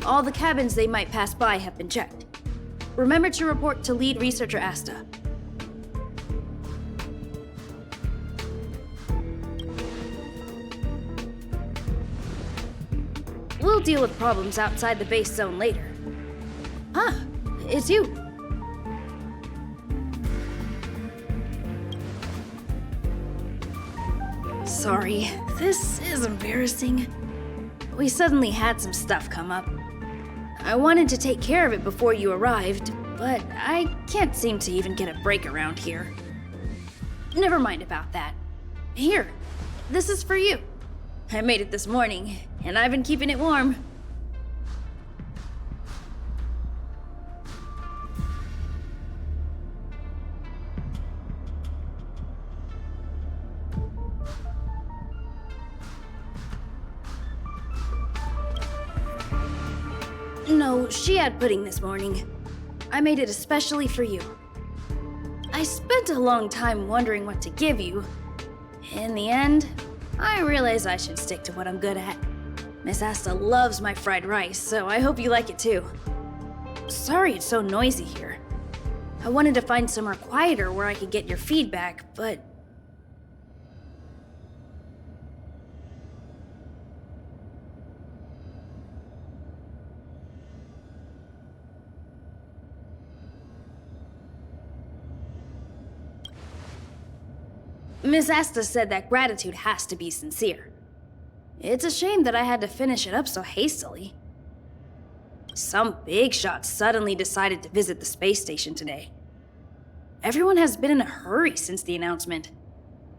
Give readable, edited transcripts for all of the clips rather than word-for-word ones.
All the cabins they might pass by have been checked. Remember to report to lead researcher Asta. We'll deal with problems outside the base zone later. Huh, it's you. Sorry, this is embarrassing. We suddenly had some stuff come up. I wanted to take care of it before you arrived, but I can't seem to even get a break around here. Never mind about that. Here, this is for you. I made it this morning, and I've been keeping it warm. No, she had pudding this morning. I made it especially for you. I spent a long time wondering what to give you. In the end, I realized I should stick to what I'm good at. Miss Asta loves my fried rice, so I hope you like it too. Sorry it's so noisy here. I wanted to find somewhere quieter where I could get your feedback, but... Miss Asta said that gratitude has to be sincere. It's a shame that I had to finish it up so hastily. Some big shot suddenly decided to visit the space station today. Everyone has been in a hurry since the announcement.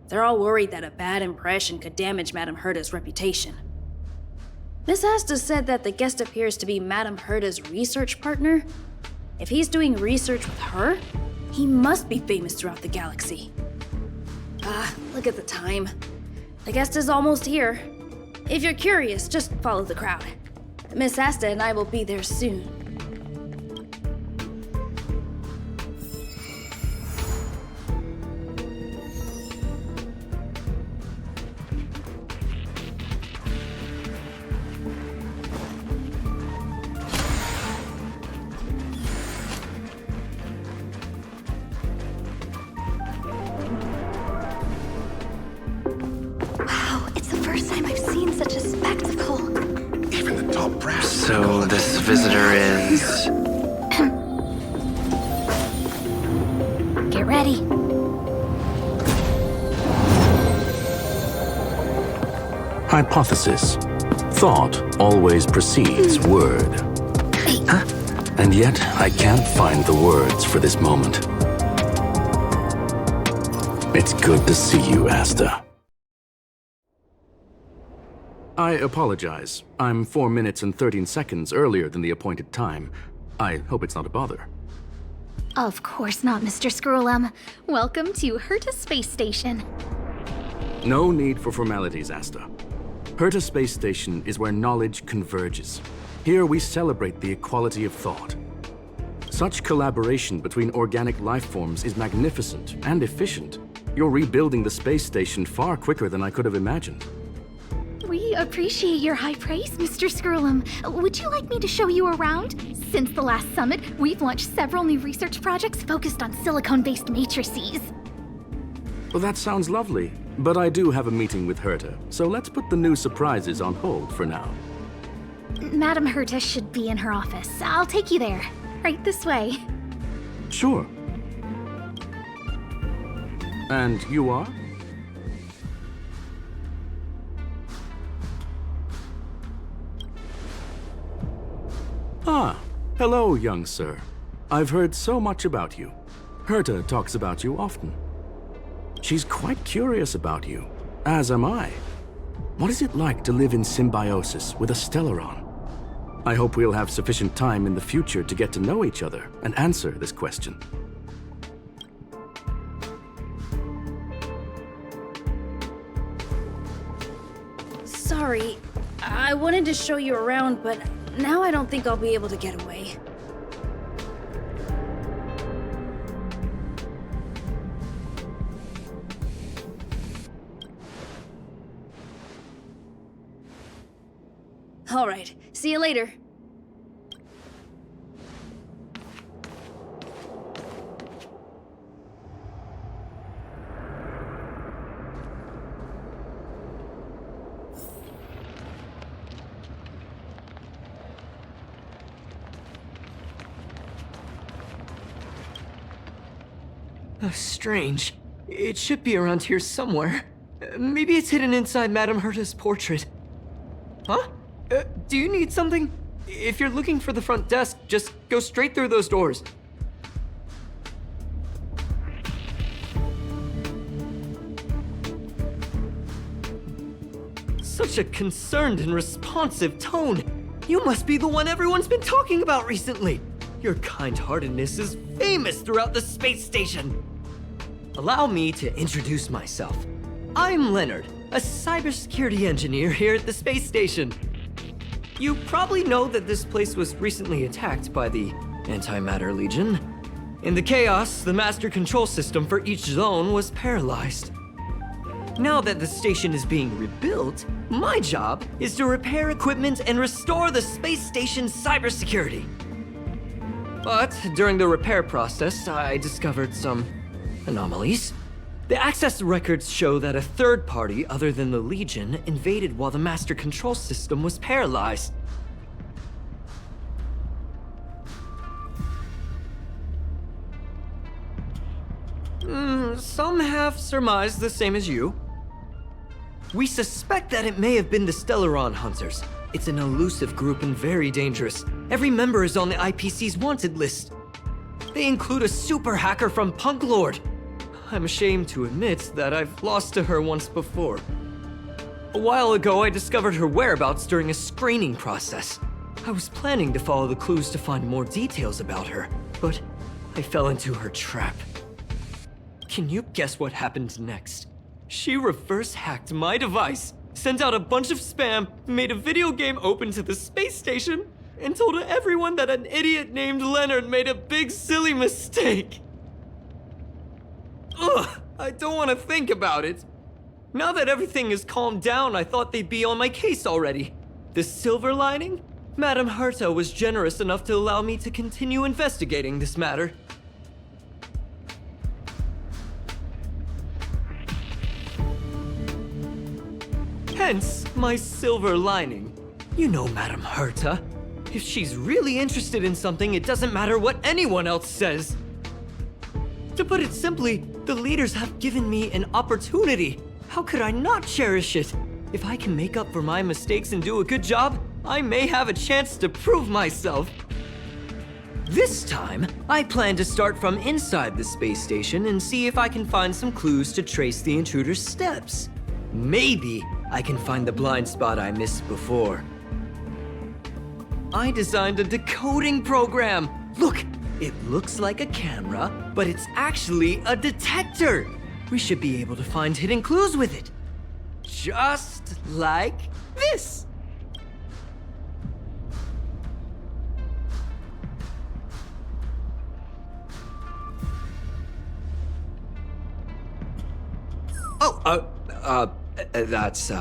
They're all worried that a bad impression could damage Madame Herta's reputation. Miss Asta said that the guest appears to be Madame Herta's research partner. If he's doing research with her, he must be famous throughout the galaxy. Look at the time. The guest is almost here. If you're curious, just follow the crowd. Miss Asta and I will be there soon. So this visitor is... Get ready. Hypothesis. Thought always precedes word. Huh? And yet, I can't find the words for this moment. It's good to see you, Asta. I apologize. I'm 4 minutes and 13 seconds earlier than the appointed time. I hope it's not a bother. Of course not, Mr. Scrollum. Welcome to Herta Space Station. No need for formalities, Asta. Herta Space Station is where knowledge converges. Here we celebrate the equality of thought. Such collaboration between organic life forms is magnificent and efficient. You're rebuilding the space station far quicker than I could have imagined. We appreciate your high praise, Mr. Scrollum. Would you like me to show you around? Since the last summit, we've launched several new research projects focused on silicone-based matrices. Well, that sounds lovely, but I do have a meeting with Herta, so let's put the new surprises on hold for now. Madame Herta should be in her office. I'll take you there. Right this way. Sure. And you are? Ah, hello, young sir. I've heard so much about you. Herta talks about you often. She's quite curious about you, as am I. What is it like to live in symbiosis with a Stellaron? I hope we'll have sufficient time in the future to get to know each other and answer this question. Sorry, I wanted to show you around, but now I don't think I'll be able to get away. All right, see you later. Strange. It should be around here somewhere. Maybe it's hidden inside Madame Herta's portrait. Huh? Do you need something? If you're looking for the front desk, just go straight through those doors. Such a concerned and responsive tone. You must be the one everyone's been talking about recently. Your kind-heartedness is famous throughout the space station. Allow me to introduce myself. I'm Leonard, a cybersecurity engineer here at the space station. You probably know that this place was recently attacked by the Antimatter Legion. In the chaos, the master control system for each zone was paralyzed. Now that the station is being rebuilt, my job is to repair equipment and restore the space station's cybersecurity. But during the repair process, I discovered some anomalies. The access records show that a third party other than the Legion invaded while the master control system was paralyzed. Some have surmised the same as you. We suspect that it may have been the Stellaron Hunters. It's an elusive group and very dangerous. Every member is on the IPC's wanted list. They include a super hacker from Punk Lord. I'm ashamed to admit that I've lost to her once before. A while ago, I discovered her whereabouts during a screening process. I was planning to follow the clues to find more details about her, but I fell into her trap. Can you guess what happened next? She reverse-hacked my device, sent out a bunch of spam, made a video game open to the space station, and told everyone that an idiot named Leonard made a big silly mistake. Ugh, I don't want to think about it. Now that everything is calmed down, I thought they'd be on my case already. The silver lining? Madame Herta was generous enough to allow me to continue investigating this matter. Hence, my silver lining. You know Madame Herta. If she's really interested in something, it doesn't matter what anyone else says. To put it simply, the leaders have given me an opportunity. How could I not cherish it? If I can make up for my mistakes and do a good job, I may have a chance to prove myself. This time, I plan to start from inside the space station and see if I can find some clues to trace the intruder's steps. Maybe I can find the blind spot I missed before. I designed a decoding program. Look, it looks like a camera, but it's actually a detector. We should be able to find hidden clues with it. Just like this. That's,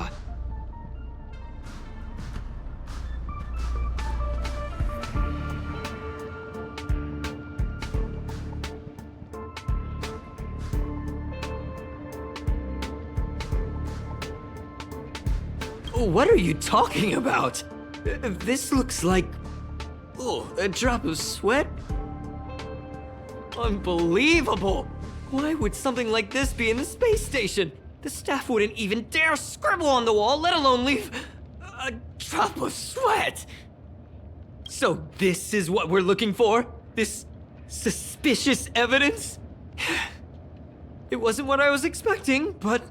What are you talking about? This looks like... Oh, a drop of sweat? Unbelievable! Why would something like this be in the space station? The staff wouldn't even dare scribble on the wall, let alone leave a drop of sweat! So this is what we're looking for? This suspicious evidence? It wasn't what I was expecting, but...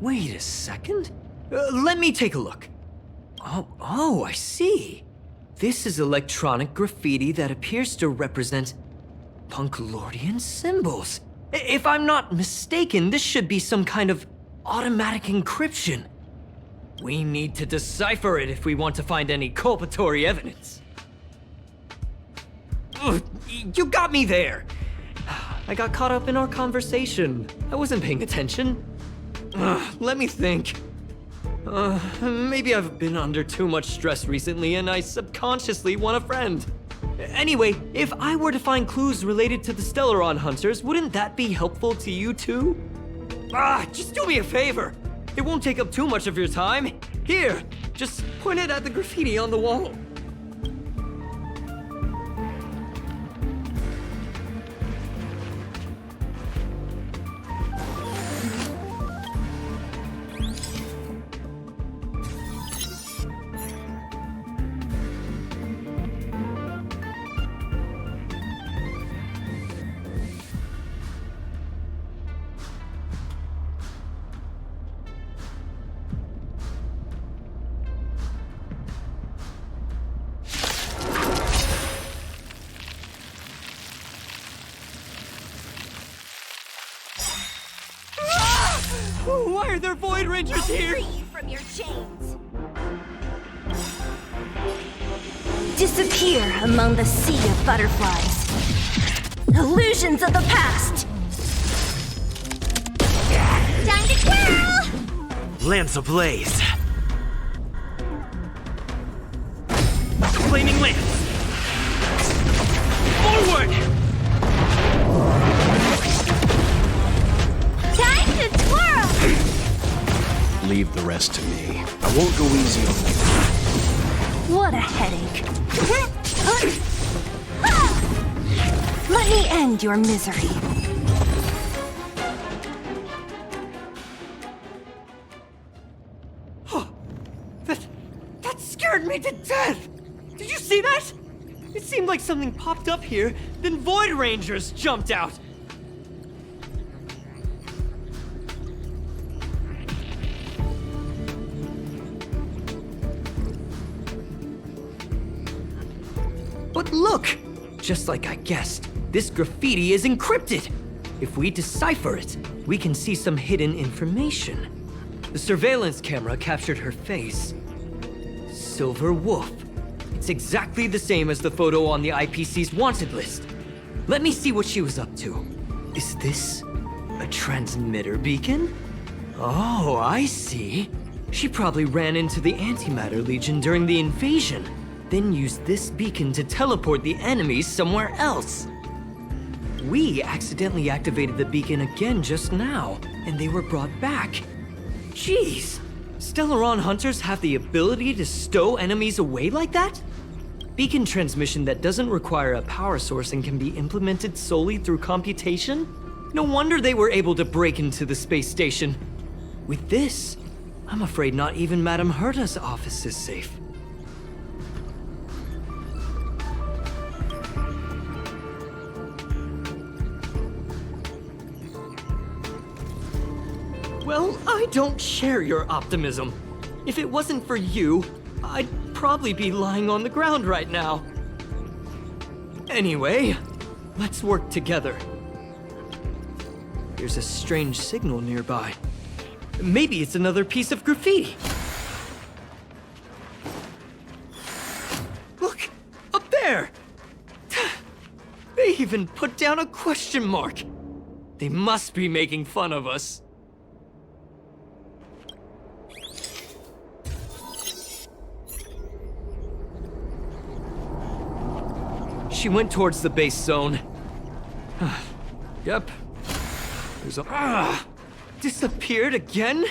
Wait a second. Let me take a look. Oh, I see. This is electronic graffiti that appears to represent Punklordian symbols. If I'm not mistaken, this should be some kind of automatic encryption. We need to decipher it if we want to find any culpatory evidence. Ugh, you got me there. I got caught up in our conversation. I wasn't paying attention. Let me think. Maybe I've been under too much stress recently and I subconsciously want a friend. Anyway, if I were to find clues related to the Stellaron Hunters, wouldn't that be helpful to you too? Just do me a favor. It won't take up too much of your time. Here, just point it at the graffiti on the wall. Why are there Void Rangers here? Free you from your chains. Disappear among the sea of butterflies. Illusions of the past! Time to twirl! Lance ablaze. Flaming lance. Forward! Time to twirl! Leave the rest to me. I won't go easy on you. What a headache. Let me end your misery. That scared me to death! Did you see that? It seemed like something popped up here, then Void Rangers jumped out. But look! Just like I guessed, this graffiti is encrypted. If we decipher it, we can see some hidden information. The surveillance camera captured her face. Silver Wolf. It's exactly the same as the photo on the IPC's wanted list. Let me see what she was up to. Is this a transmitter beacon? Oh, I see. She probably ran into the Antimatter Legion during the invasion, then used this beacon to teleport the enemies somewhere else. We accidentally activated the beacon again just now, and they were brought back. Jeez, Stellaron hunters have the ability to stow enemies away like that? Beacon transmission that doesn't require a power source and can be implemented solely through computation? No wonder they were able to break into the space station. With this, I'm afraid not even Madame Herta's office is safe. Well, I don't share your optimism. If it wasn't for you, I'd probably be lying on the ground right now. Anyway, let's work together. There's a strange signal nearby. Maybe it's another piece of graffiti. Look, up there! They even put down a question mark. They must be making fun of us. She went towards the base zone. Yep. There's a... disappeared again?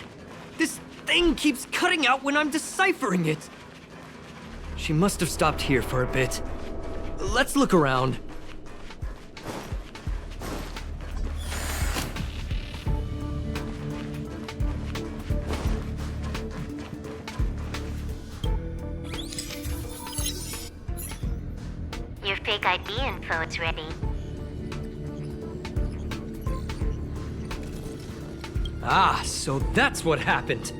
This thing keeps cutting out when I'm deciphering it. She must have stopped here for a bit. Let's look around. Your fake ID info is ready. Ah, so that's what happened.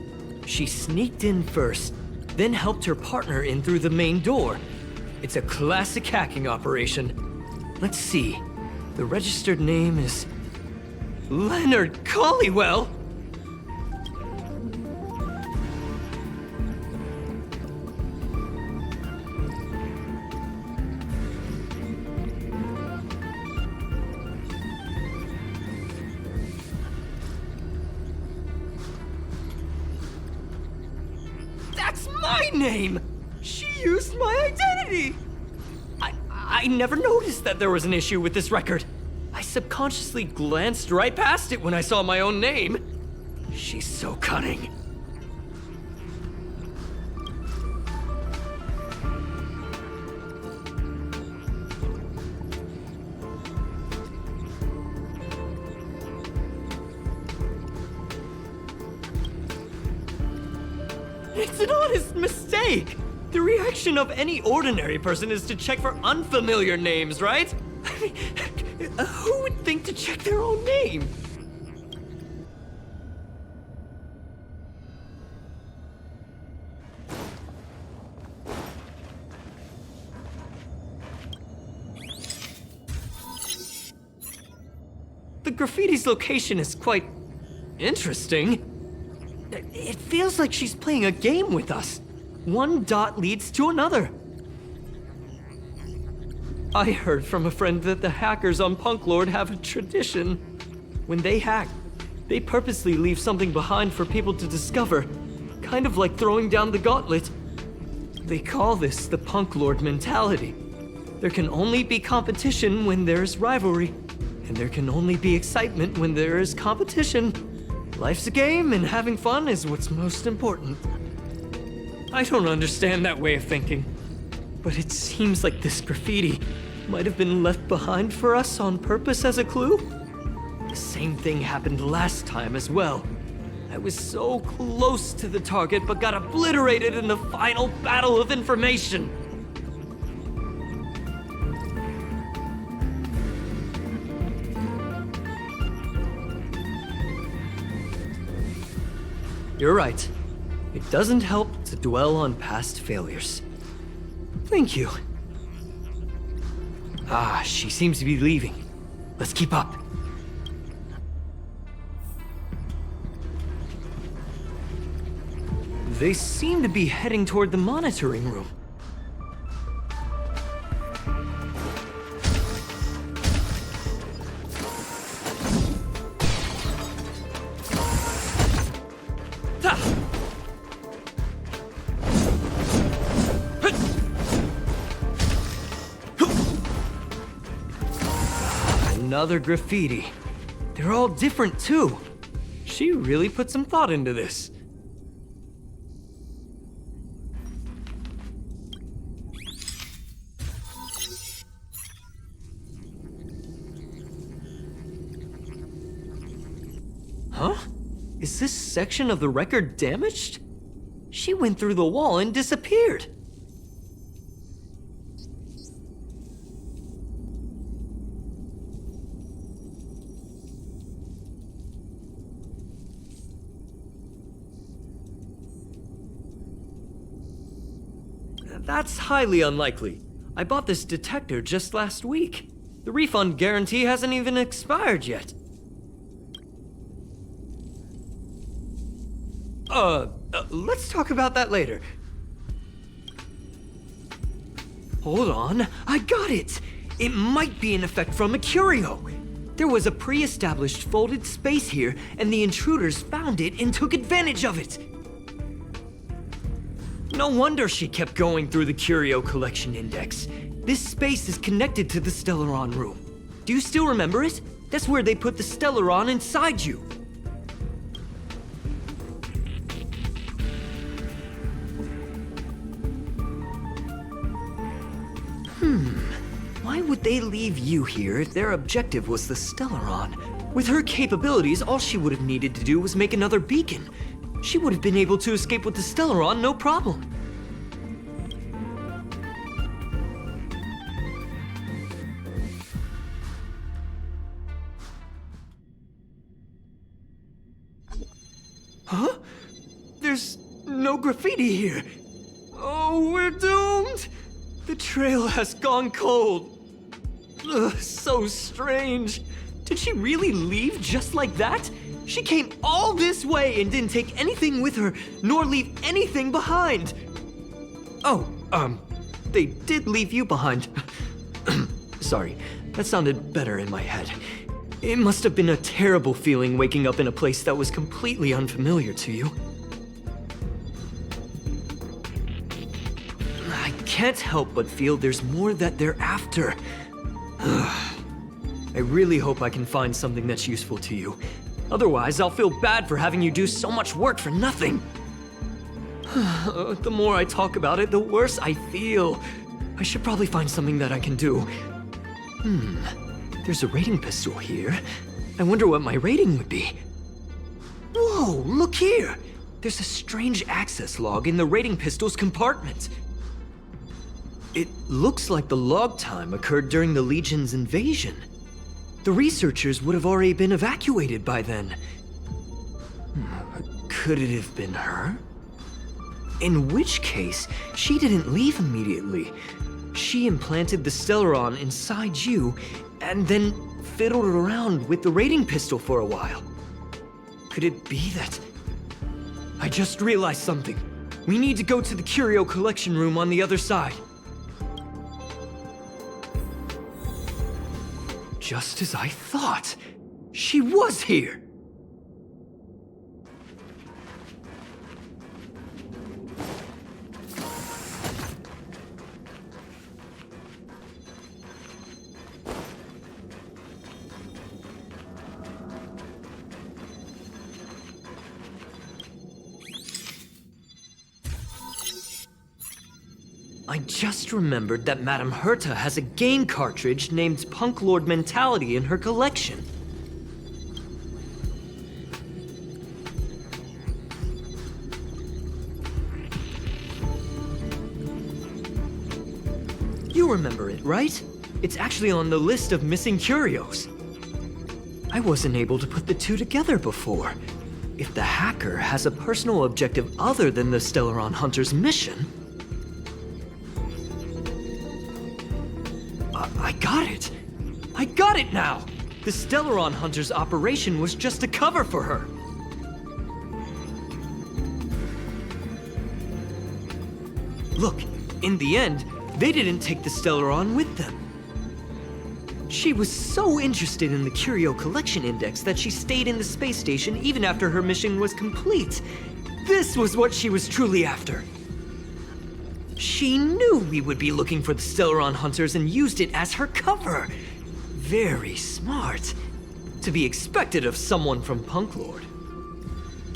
She sneaked in first, then helped her partner in through the main door. It's a classic hacking operation. Let's see. The registered name is... Leonard Collywell! That's my name! She used my identity! I never noticed that there was an issue with this record. I subconsciously glanced right past it when I saw my own name. She's so cunning. It's an honest mistake! The reaction of any ordinary person is to check for unfamiliar names, right? I mean, who would think to check their own name? The graffiti's location is quite interesting. It feels like she's playing a game with us. One dot leads to another. I heard from a friend that the hackers on Punk Lord have a tradition. When they hack, they purposely leave something behind for people to discover, kind of like throwing down the gauntlet. They call this the Punk Lord mentality. There can only be competition when there's rivalry, and there can only be excitement when there is competition. Life's a game, and having fun is what's most important. I don't understand that way of thinking, but it seems like this graffiti might have been left behind for us on purpose as a clue. The same thing happened last time as well. I was so close to the target, but got obliterated in the final battle of information. You're right. It doesn't help to dwell on past failures. Thank you. Ah, she seems to be leaving. Let's keep up. They seem to be heading toward the monitoring room. Another graffiti. They're all different too. She really put some thought into this. Huh? Is this section of the record damaged? She went through the wall and disappeared. That's highly unlikely. I bought this detector just last week. The refund guarantee hasn't even expired yet. Let's talk about that later. Hold on, I got it! It might be an effect from a curio. There was a pre-established folded space here, and the intruders found it and took advantage of it. No wonder she kept going through the curio collection index. This space is connected to the Stellaron room. Do you still remember it? That's where they put the Stellaron inside you. Why would they leave you here if their objective was the Stellaron? With her capabilities, all she would have needed to do was make another beacon. She would have been able to escape with the Stellaron, no problem. Huh? There's no graffiti here. Oh, we're doomed! The trail has gone cold. Ugh, so strange. Did she really leave just like that? She came all this way and didn't take anything with her, nor leave anything behind. Oh, they did leave you behind. Sorry, that sounded better in my head. It must have been a terrible feeling waking up in a place that was completely unfamiliar to you. I can't help but feel there's more that they're after. I really hope I can find something that's useful to you. Otherwise, I'll feel bad for having you do so much work for nothing. The more I talk about it, the worse I feel. I should probably find something that I can do. There's a rating pistol here. I wonder what my rating would be. Whoa, look here! There's a strange access log in the rating pistol's compartment. It looks like the log time occurred during the Legion's invasion. The researchers would have already been evacuated by then. Could it have been her? In which case, she didn't leave immediately. She implanted the Stellaron inside you, and then fiddled around with the rating pistol for a while. Could it be that... I just realized something. We need to go to the curio collection room on the other side. Just as I thought. She was here! I just remembered that Madame Herta has a game cartridge named Punk Lord Mentality in her collection. You remember it, right? It's actually on the list of missing curios. I wasn't able to put the two together before. If the hacker has a personal objective other than the Stellaron Hunter's mission... I got it! I got it now! The Stellaron Hunter's operation was just a cover for her. Look, in the end, they didn't take the Stellaron with them. She was so interested in the Curio Collection Index that she stayed in the space station even after her mission was complete. This was what she was truly after. She knew we would be looking for the Stellaron Hunters and used it as her cover. Very smart. To be expected of someone from Punk Lord.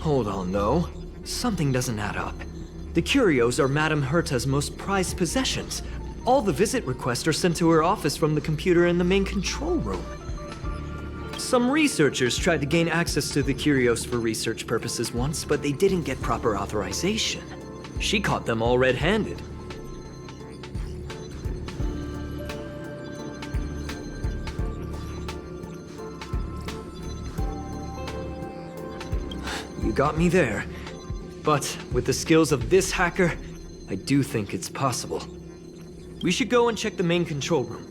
Hold on, though. Something doesn't add up. The curios are Madame Herta's most prized possessions. All the visit requests are sent to her office from the computer in the main control room. Some researchers tried to gain access to the curios for research purposes once, but they didn't get proper authorization. She caught them all red-handed. You got me there. But with the skills of this hacker, I do think it's possible. We should go and check the main control room.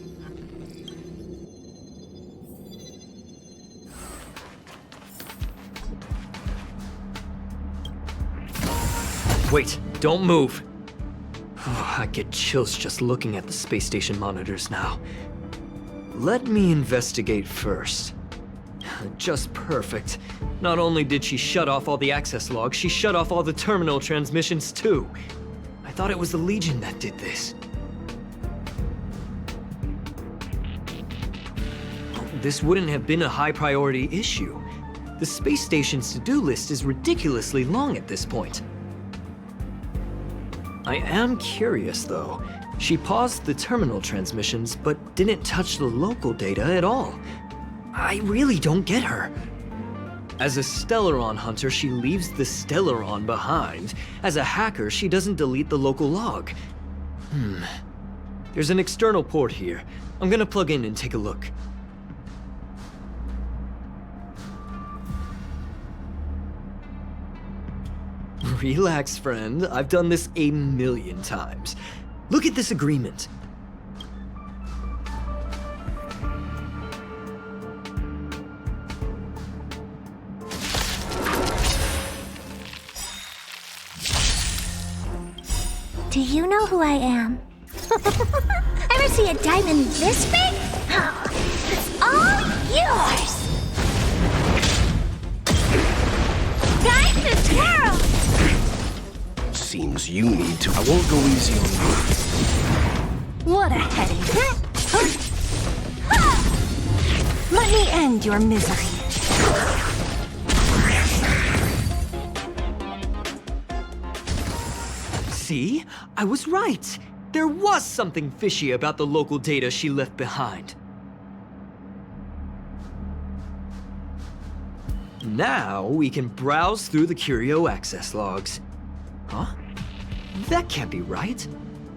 Wait, don't move. Oh, I get chills just looking at the space station monitors now. Let me investigate first. Just perfect. Not only did she shut off all the access logs, she shut off all the terminal transmissions too. I thought it was the Legion that did this. This wouldn't have been a high priority issue. The space station's to-do list is ridiculously long at this point. I am curious though. She paused the terminal transmissions, but didn't touch the local data at all. I really don't get her. As a Stellaron hunter, she leaves the Stellaron behind. As a hacker, she doesn't delete the local log. There's an external port here. I'm gonna plug in and take a look. Relax, friend. I've done this a million times. Look at this agreement. Do you know who I am? Ever see a diamond this big? It's all yours! Time to twirl! Seems you need to. I won't go easy on you. What a headache. Let me end your misery. See? I was right. There was something fishy about the local data she left behind. Now we can browse through the Curio access logs. Huh? That can't be right.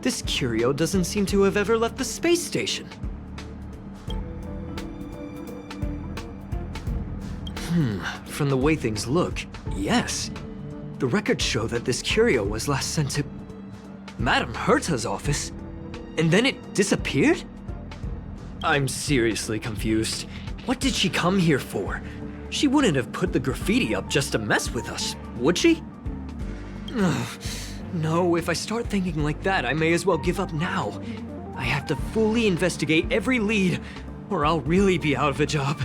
This Curio doesn't seem to have ever left the space station. From the way things look, yes. The records show that this Curio was last sent to Madame Herta's office, and then it disappeared? I'm seriously confused. What did she come here for? She wouldn't have put the graffiti up just to mess with us, would she? No, if I start thinking like that, I may as well give up now. I have to fully investigate every lead, or I'll really be out of a job.